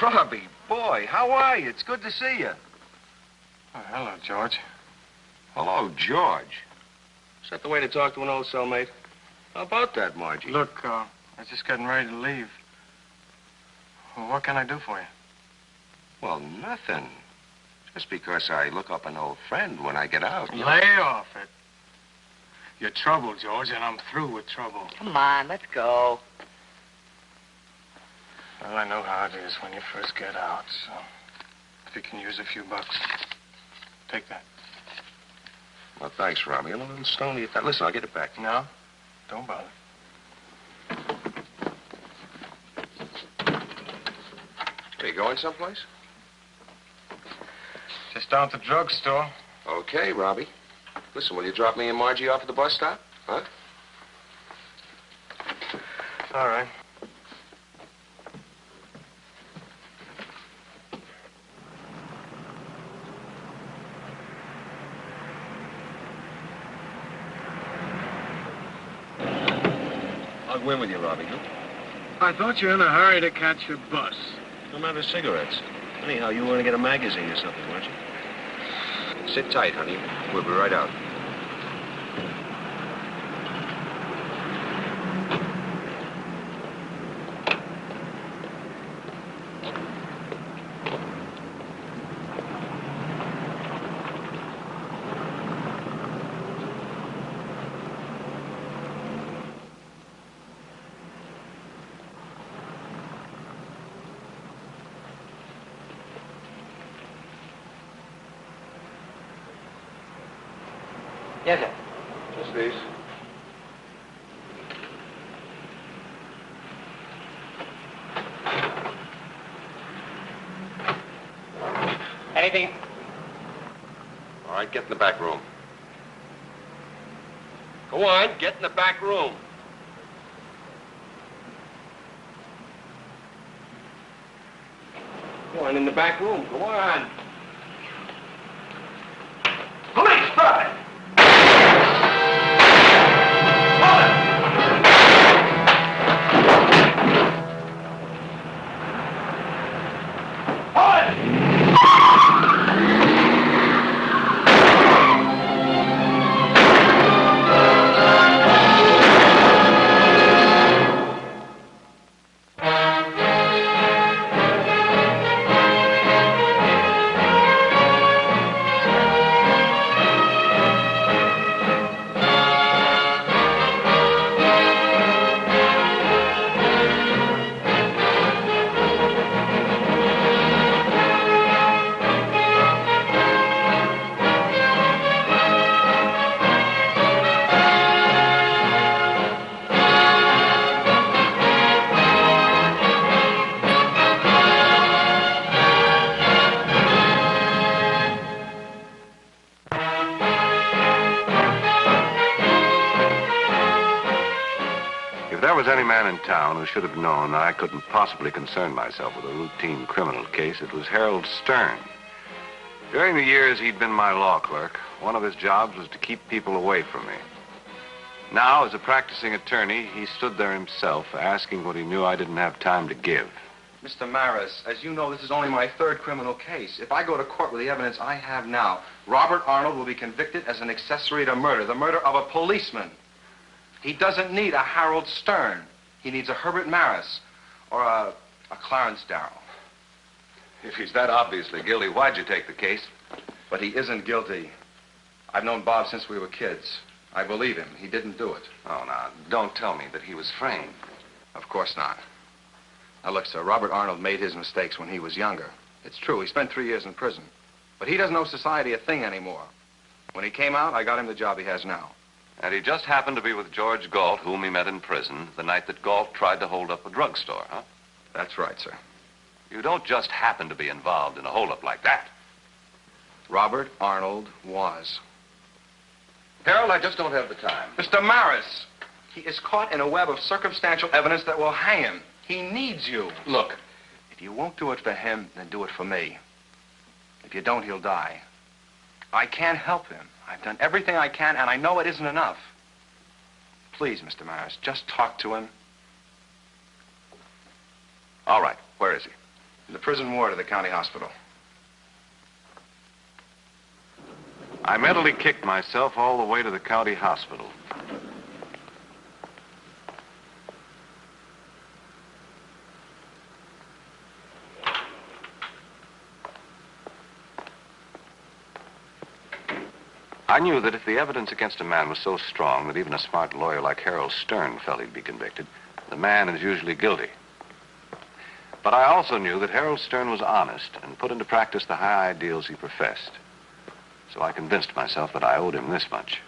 Robbie, boy, how are you? It's good to see you. Oh, hello, George. Hello, George. Is that the way to talk to an old cellmate? How about that, Margie? Look, I was just getting ready to leave. Well, what can I do for you? Well, nothing. Just because I look up an old friend when I get out. Lay off it. You're trouble, George, and I'm through with trouble. Come on, let's go. Well, I know how it is when you first get out, so if you can use a few bucks, take that. Well, thanks, Robbie. I'm a little stony at that. Listen, I'll get it back. No? Don't bother. Are you going someplace? Just down to the drugstore. Okay, Robbie. Listen, will you drop me and Margie off at the bus stop? Huh? All right. I'll go in with you, Robbie. Huh? I thought you were in a hurry to catch your bus. I'm out of cigarettes. Anyhow, you want to get a magazine or something, weren't you? Sit tight, honey. We'll be right out. Yes, sir. Just these. Anything? All right, get in the back room. Go on, get in the back room. Go on, in the back room. Go on. Police, stop it! Any man in town who should have known that I couldn't possibly concern myself with a routine criminal case, it was Harold Stern. During the years he'd been my law clerk, one of his jobs was to keep people away from me. Now, as a practicing attorney, he stood there himself, asking what he knew I didn't have time to give. Mr. Maris, as you know, this is only my third criminal case. If I go to court with the evidence I have now, Robert Arnold will be convicted as an accessory to murder, the murder of a policeman. He doesn't need a Harold Stern. He needs a Herbert Maris or a Clarence Darrow. If he's that obviously guilty, why'd you take the case? But he isn't guilty. I've known Bob since we were kids. I believe him. He didn't do it. Oh, now, don't tell me that he was framed. Of course not. Now, look, sir, Robert Arnold made his mistakes when he was younger. It's true, he spent 3 years in prison. But he doesn't owe society a thing anymore. When he came out, I got him the job he has now. And he just happened to be with George Gault, whom he met in prison, the night that Gault tried to hold up a drugstore, huh? That's right, sir. You don't just happen to be involved in a holdup like that. Robert Arnold was. Harold, I just don't have the time. Mr. Maris, he is caught in a web of circumstantial evidence that will hang him. He needs you. Look. If you won't do it for him, then do it for me. If you don't, he'll die. I can't help him. I've done everything I can, and I know it isn't enough. Please, Mr. Maris, just talk to him. All right. Where is he? The prison ward of the county hospital. I mentally kicked myself all the way to the county hospital. I knew that if the evidence against a man was so strong that even a smart lawyer like Harold Stern felt he'd be convicted, the man is usually guilty. But I also knew that Harold Stern was honest and put into practice the high ideals he professed. So I convinced myself that I owed him this much.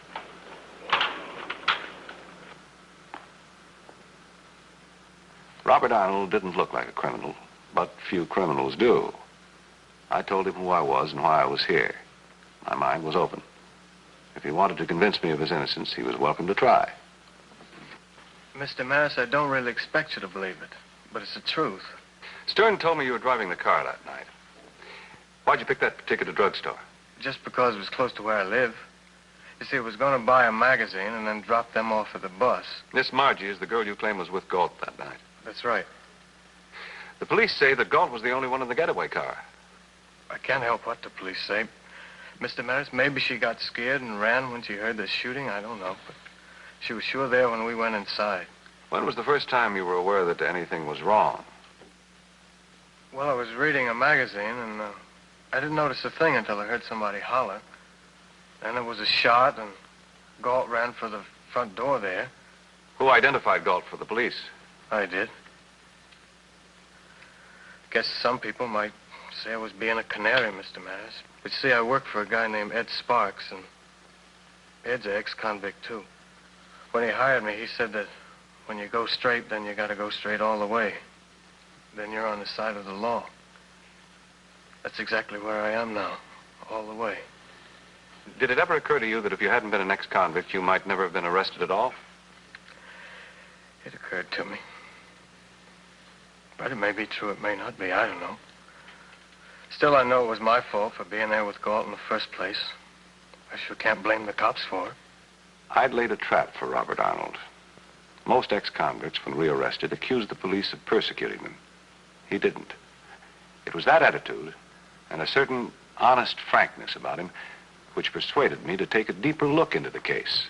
Robert Arnold didn't look like a criminal, but few criminals do. I told him who I was and why I was here. My mind was open. If he wanted to convince me of his innocence, he was welcome to try. Mr. Maris, I don't really expect you to believe it, but it's the truth. Stern told me you were driving the car that night. Why'd you pick that particular drugstore? Just because it was close to where I live. You see, I was going to buy a magazine and then drop them off at the bus. Miss Margie is the girl you claim was with Galt that night. That's right. The police say that Galt was the only one in the getaway car. I can't help what the police say. Mr. Maris, maybe she got scared and ran when she heard the shooting. I don't know, but she was sure there when we went inside. When was the first time you were aware that anything was wrong? Well, I was reading a magazine, and I didn't notice a thing until I heard somebody holler. Then there was a shot, and Galt ran for the front door there. Who identified Galt for the police? I did. Guess some people might say I was being a canary, Mr. Maris. But see, I work for a guy named Ed Sparks, and Ed's an ex-convict, too. When he hired me, he said that when you go straight, then you gotta go straight all the way. Then you're on the side of the law. That's exactly where I am now, all the way. Did it ever occur to you that if you hadn't been an ex-convict, you might never have been arrested at all? It occurred to me. But it may be true, it may not be, I don't know. Still, I know it was my fault for being there with Galt in the first place. I sure can't blame the cops for it. I'd laid a trap for Robert Arnold. Most ex-convicts, when rearrested, accused the police of persecuting them. He didn't. It was that attitude and a certain honest frankness about him which persuaded me to take a deeper look into the case.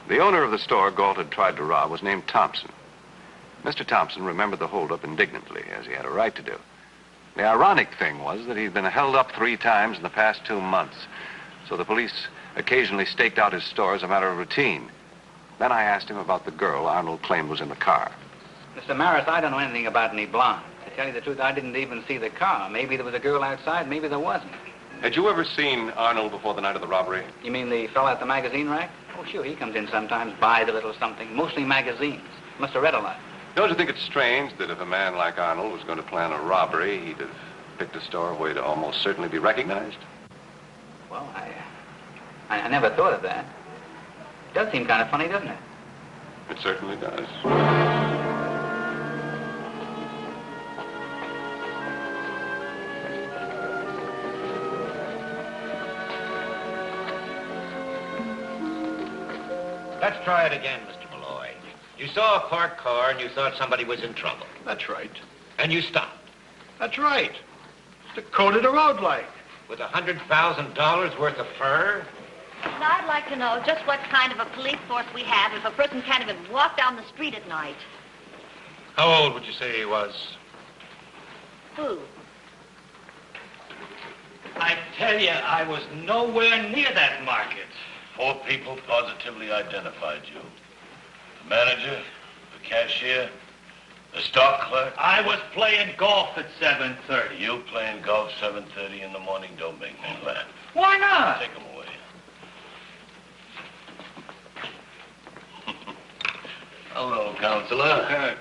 The owner of the store Galt had tried to rob was named Thompson. Mr. Thompson remembered the holdup indignantly, as he had a right to do. The ironic thing was that he'd been held up 3 times in the past 2 months, so the police occasionally staked out his store as a matter of routine. Then I asked him about the girl Arnold claimed was in the car. Mr. Maris, I don't know anything about any blonde. To tell you the truth, I didn't even see the car. Maybe there was a girl outside, maybe there wasn't. Had you ever seen Arnold before the night of the robbery? You mean the fellow at the magazine rack? Oh, sure, he comes in sometimes, buys a little something, mostly magazines. Must have read a lot. Don't you think it's strange that if a man like Arnold was going to plan a robbery, he'd have picked a store where he'd almost certainly be recognized? Well, I never thought of that. It does seem kind of funny, doesn't it? It certainly does. Let's try it again, Mr. Malloy. You saw a parked car and you thought somebody was in trouble. That's right. And you stopped. That's right. To coated her out like. With $100,000 worth of fur? And I'd like to know just what kind of a police force we have if a person can't even walk down the street at night. How old would you say he was? Who? I tell you, I was nowhere near that market. 4 people positively identified you. The manager, the cashier, the stock clerk. I was playing golf at 7:30. You playing golf 7:30 in the morning, don't make me laugh. Why not? Take them away. Hello, Counselor.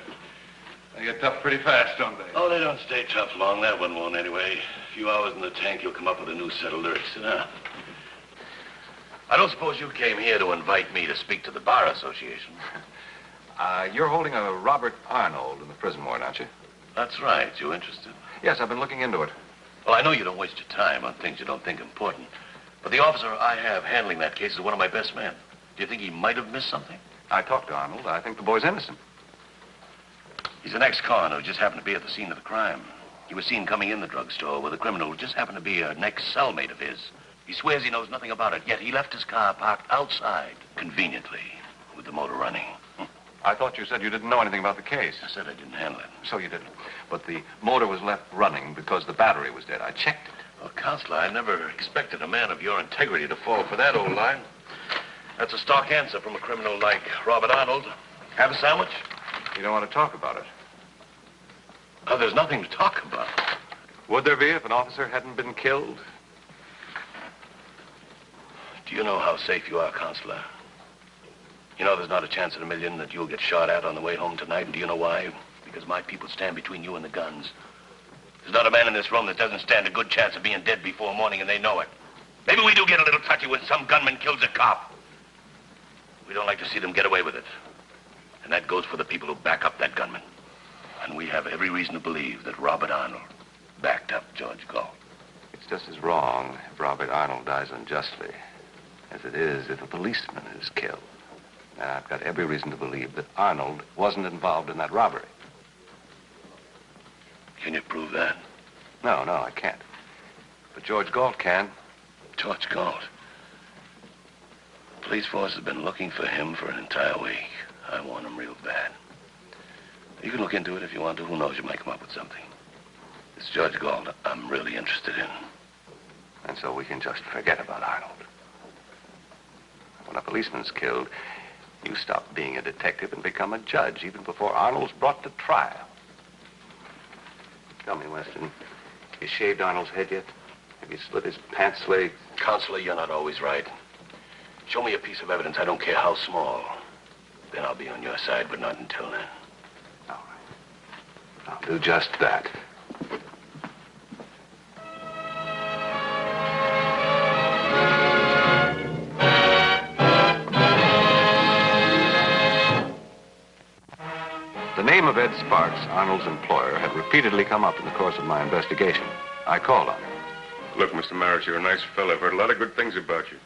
They get tough pretty fast, don't they? Oh, they don't stay tough long. That one won't anyway. A few hours in the tank, you'll come up with a new set of lyrics. Sit down. I don't suppose you came here to invite me to speak to the Bar Association. You're holding a Robert Arnold in the prison ward, aren't you? That's right. You interested? Yes, I've been looking into it. Well, I know you don't waste your time on things you don't think important. But the officer I have handling that case is one of my best men. Do you think he might have missed something? I talked to Arnold. I think the boy's innocent. He's an ex-con who just happened to be at the scene of the crime. He was seen coming in the drugstore with a criminal who just happened to be an ex-cellmate of his. He swears he knows nothing about it, yet he left his car parked outside, conveniently, with the motor running. I thought you said you didn't know anything about the case. I said I didn't handle it. So you didn't. But the motor was left running because the battery was dead. I checked it. Well, Counselor, I never expected a man of your integrity to fall for that old line. That's a stock answer from a criminal like Robert Arnold. Have a sandwich? You don't want to talk about it. Oh, there's nothing to talk about. Would there be if an officer hadn't been killed? Do you know how safe you are, Counselor? You know there's not a chance in a million that you'll get shot at on the way home tonight, and do you know why? Because my people stand between you and the guns. There's not a man in this room that doesn't stand a good chance of being dead before morning, and they know it. Maybe we do get a little touchy when some gunman kills a cop. We don't like to see them get away with it. And that goes for the people who back up that gunman. And we have every reason to believe that Robert Arnold backed up George Galt. It's just as wrong if Robert Arnold dies unjustly as it is if a policeman is killed. And I've got every reason to believe that Arnold wasn't involved in that robbery. Can you prove that? No, I can't. But George Galt can. George Galt? The police force has been looking for him for an entire week. I want him real bad. You can look into it if you want to. Who knows, you might come up with something. It's George Galt I'm really interested in. And so we can just forget about Arnold. When a policeman's killed, you stop being a detective and become a judge, even before Arnold's brought to trial. Tell me, Weston, you shaved Arnold's head yet? Have you slit his pants leg? Counselor, you're not always right. Show me a piece of evidence, I don't care how small. Then I'll be on your side, but not until then. All right. I'll do just that. The name of Ed Sparks, Arnold's employer, had repeatedly come up in the course of my investigation. I called on him. Look, Mr. Marriott, you're a nice fellow. I've heard a lot of good things about you.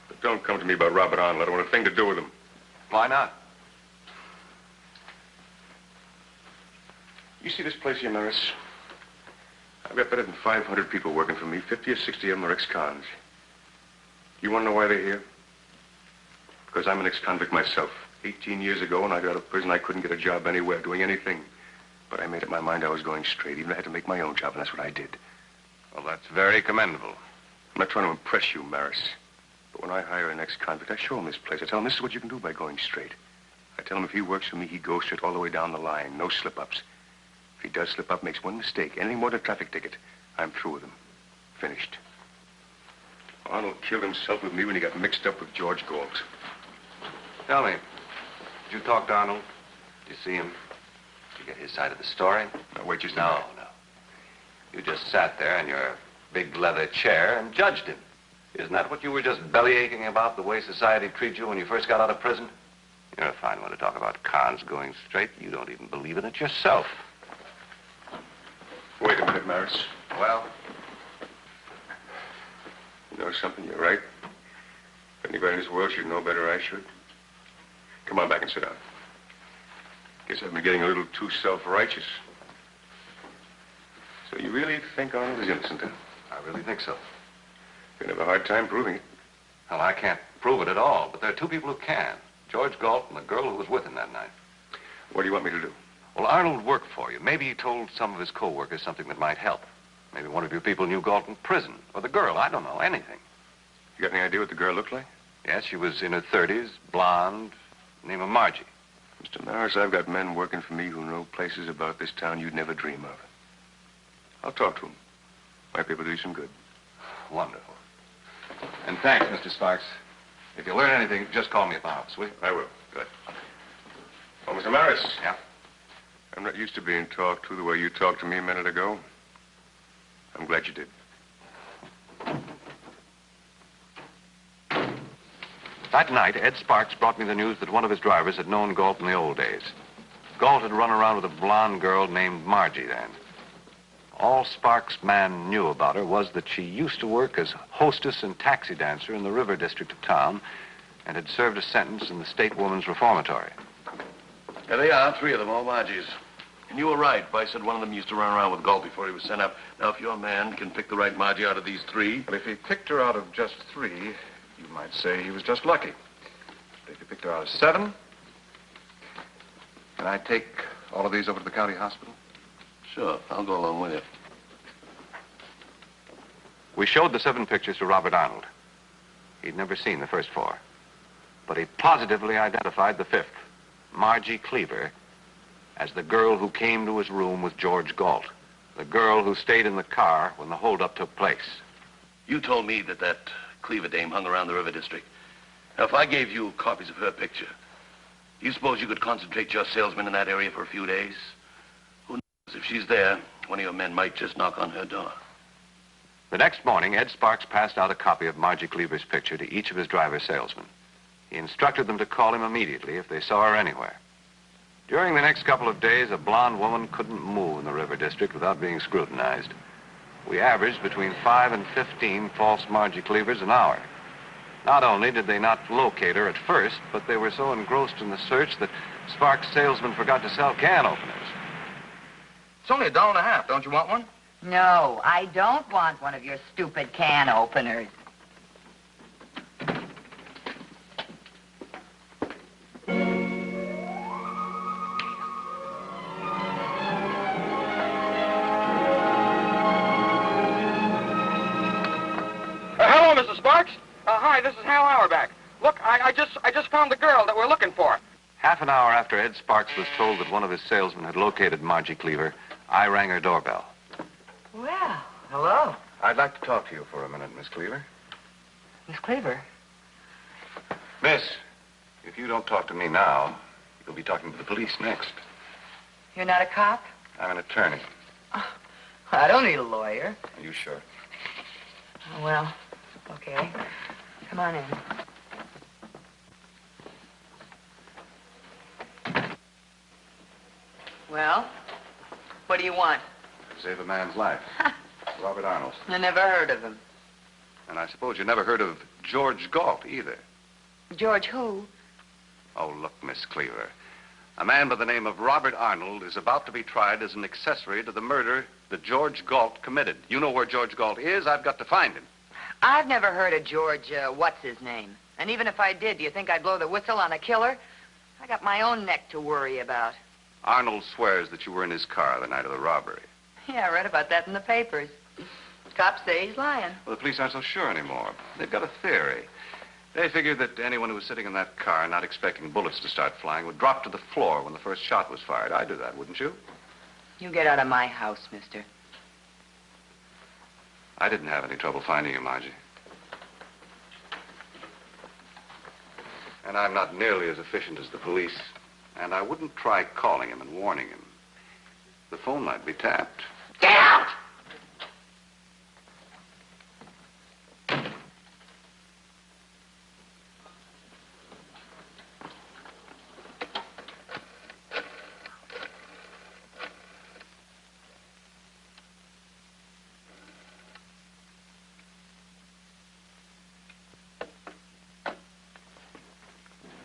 But don't come to me about Robert Arnold. I don't want a thing to do with him. Why not? You see this place here, Maris? I've got better than 500 people working for me. 50 or 60 of them are ex-cons. You want to know why they're here? Because I'm an ex-convict myself. 18 years ago, when I got out of prison, I couldn't get a job anywhere, doing anything. But I made up my mind I was going straight. Even I had to make my own job, and that's what I did. Well, that's very commendable. I'm not trying to impress you, Maris. But when I hire an ex-convict, I show him this place. I tell him this is what you can do by going straight. I tell him if he works for me, he goes straight all the way down the line. No slip-ups. If he does slip up, makes one mistake, anything more than a traffic ticket, I'm through with him. Finished. Arnold killed himself with me when he got mixed up with George Gault. Tell me, did you talk to Arnold? Did you see him? Did you get his side of the story? Now, wait just a No. minute. You just sat there in your big leather chair and judged him. Isn't that what you were just bellyaching about, the way society treats you when you first got out of prison? You're a fine one to talk about cons going straight. You don't even believe in it yourself. Wait a minute, Maris. Well? You know something? You're right. If anybody in this world should know better, I should. Come on back and sit down. Guess I've been getting a little too self-righteous. So you really think Arnold is innocent, huh? I really think so. You're gonna have a hard time proving it. Well, I can't prove it at all, but there are two people who can. George Galt and the girl who was with him that night. What do you want me to do? Well, Arnold worked for you. Maybe he told some of his co-workers something that might help. Maybe one of your people knew Galt in prison. Or the girl, I don't know, anything. You got any idea what the girl looked like? Yes, she was in her 30s, blonde, name of Margie. Mr. Maris, I've got men working for me who know places about this town you'd never dream of. I'll talk to them. Might be able to do some good. Wonderful. And thanks, Mr. Sparks. If you learn anything, just call me at the house, will you? I will. Good. Oh, Mr. Maris. Yeah? I'm not used to being talked to the way you talked to me a minute ago. I'm glad you did. That night, Ed Sparks brought me the news that one of his drivers had known Galt in the old days. Galt had run around with a blonde girl named Margie then. All Sparks' man knew about her was that she used to work as hostess and taxi dancer in the river district of town and had served a sentence in the state woman's reformatory. There they are, 3 of them, all Margie's. And you were right. Vice said one of them used to run around with Galt before he was sent up. Now, if your man can pick the right Margie out of these 3... But if he picked her out of just 3, you might say he was just lucky. But if he picked her out of 7, can I take all of these over to the county hospital? Sure, I'll go along with you. We showed the 7 pictures to Robert Arnold. He'd never seen the first 4. But he positively identified the 5th, Margie Cleaver, as the girl who came to his room with George Gault, the girl who stayed in the car when the holdup took place. You told me that Cleaver dame hung around the river district. Now, if I gave you copies of her picture, do you suppose you could concentrate your salesman in that area for a few days? Who knows? If she's there, one of your men might just knock on her door. The next morning, Ed Sparks passed out a copy of Margie Cleaver's picture to each of his driver salesmen. He instructed them to call him immediately if they saw her anywhere. During the next couple of days, a blonde woman couldn't move in the river district without being scrutinized. We averaged between 5 and 15 false Margie Cleavers an hour. Not only did they not locate her at first, but they were so engrossed in the search that Sparks' salesman forgot to sell can openers. It's only $1.50. Don't you want one? No, I don't want one of your stupid can openers. Hello, Mrs. Sparks. Hi, this is Hal Auerbach. Look, I just found the girl that we're looking for. Half an hour after Ed Sparks was told that one of his salesmen had located Margie Cleaver, I rang her doorbell. Well, hello. I'd like to talk to you for a minute, Miss Cleaver. Miss Cleaver. Miss, if you don't talk to me now, you'll be talking to the police next. You're not a cop? I'm an attorney. Oh, I don't need a lawyer. Are you sure? Oh, well, okay. Come on in. Well, what do you want? Save a man's life. Robert Arnold. I never heard of him. And I suppose you never heard of George Gault either. George who? Oh, look, Miss Cleaver. A man by the name of Robert Arnold is about to be tried as an accessory to the murder that George Gault committed. You know where George Gault is? I've got to find him. I've never heard of George, what's his name? And even if I did, do you think I'd blow the whistle on a killer? I got my own neck to worry about. Arnold swears that you were in his car the night of the robbery. Yeah, I read about that in the papers. Cops say he's lying. Well, the police aren't so sure anymore. They've got a theory. They figured that anyone who was sitting in that car, not expecting bullets to start flying, would drop to the floor when the first shot was fired. I'd do that, wouldn't you? You get out of my house, mister. I didn't have any trouble finding you, Margie. And I'm not nearly as efficient as the police. And I wouldn't try calling him and warning him. The phone might be tapped. Get out!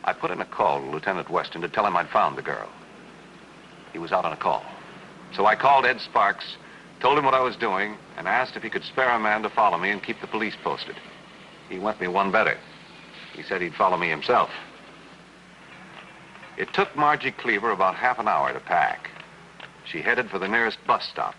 I put in a call to Lieutenant Weston to tell him I'd found the girl. He was out on a call. So I called Ed Sparks, told him what I was doing, and asked if he could spare a man to follow me and keep the police posted. He went me one better. He said he'd follow me himself. It took Margie Cleaver about half an hour to pack. She headed for the nearest bus stop.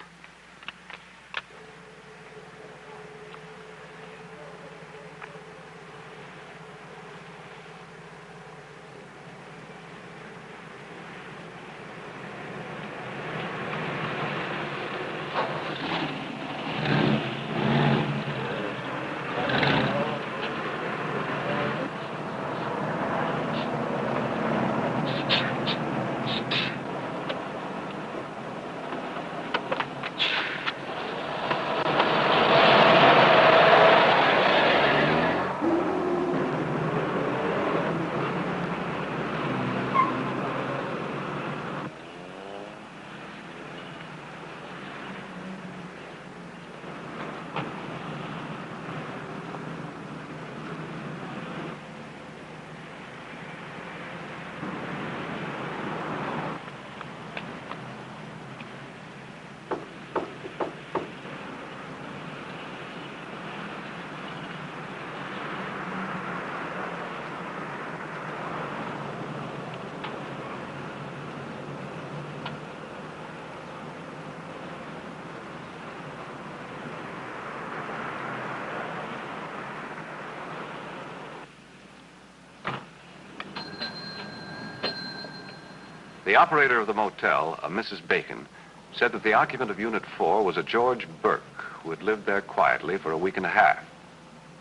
The operator of the motel, a Mrs. Bacon, said that the occupant of Unit 4 was a George Burke who had lived there quietly for a week and a half.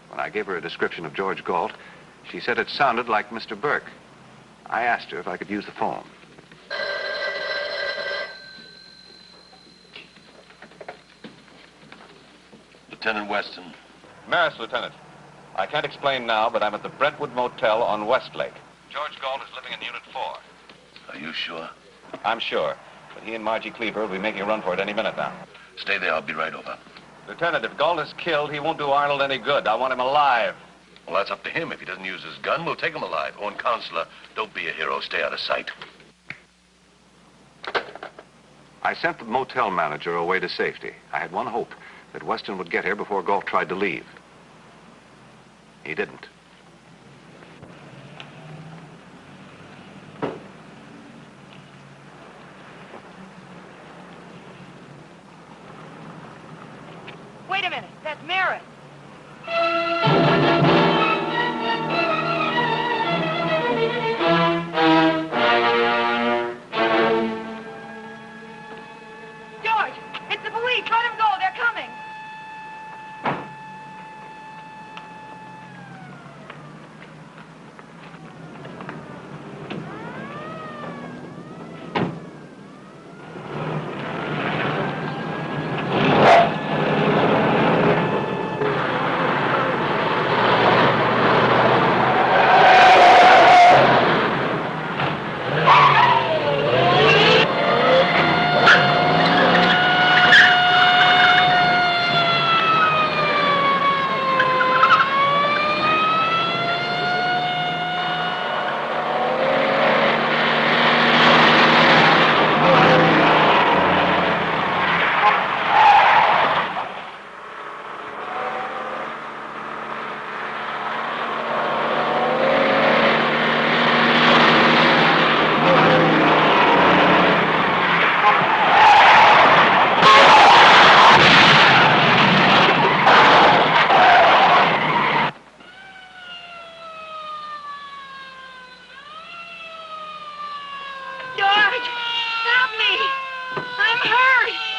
When I gave her a description of George Gault, she said it sounded like Mr. Burke. I asked her if I could use the phone. Lieutenant Weston. Maris, Lieutenant. I can't explain now, but I'm at the Brentwood Motel on Westlake. George Gault is living in Unit 4. Are you sure? I'm sure, but he and Margie Cleaver will be making a run for it any minute now. Stay there. I'll be right over. Lieutenant, if Gault is killed, he won't do Arnold any good. I want him alive. Well, that's up to him. If he doesn't use his gun, we'll take him alive. Oh, and Counselor, don't be a hero. Stay out of sight. I sent the motel manager away to safety. I had one hope, that Weston would get here before Gault tried to leave. He didn't. Wait a minute. That's Maris. George, it's the police. Let him go. They're coming.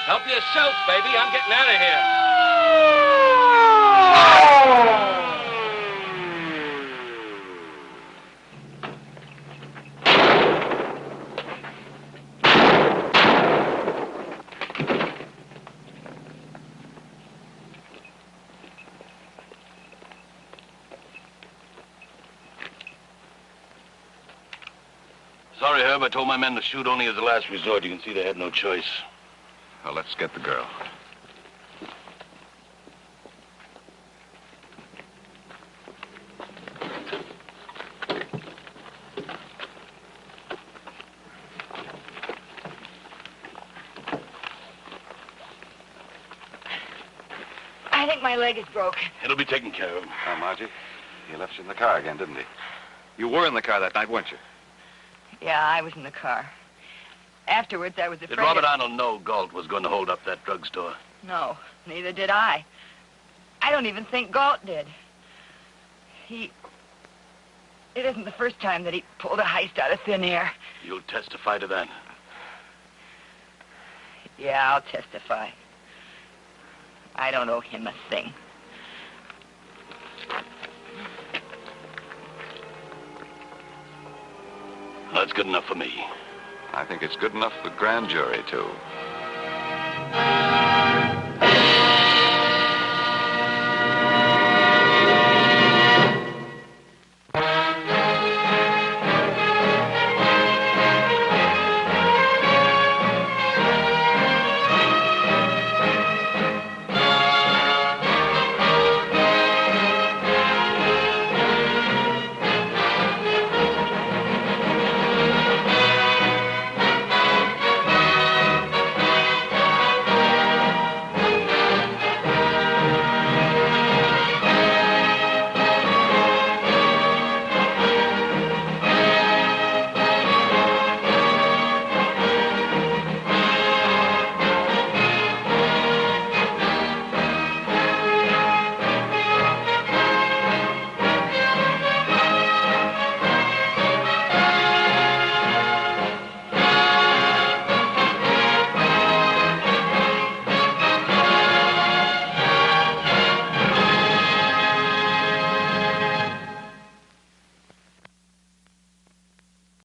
Help yourself, baby. I'm getting out of here. Sorry, Herb. I told my men to shoot only as a last resort. You can see they had no choice. Well, let's get the girl. I think my leg is broken. It'll be taken care of. Oh, Margie, he left you in the car again, didn't he? You were in the car that night, weren't you? Yeah, I was in the car. Afterwards, I was afraid... Did Robert Arnold know Galt was going to hold up that drugstore? No, neither did I. I don't even think Galt did. It isn't the first time that he pulled a heist out of thin air. You'll testify to that? Yeah, I'll testify. I don't owe him a thing. That's good enough for me. I think it's good enough for the grand jury, too.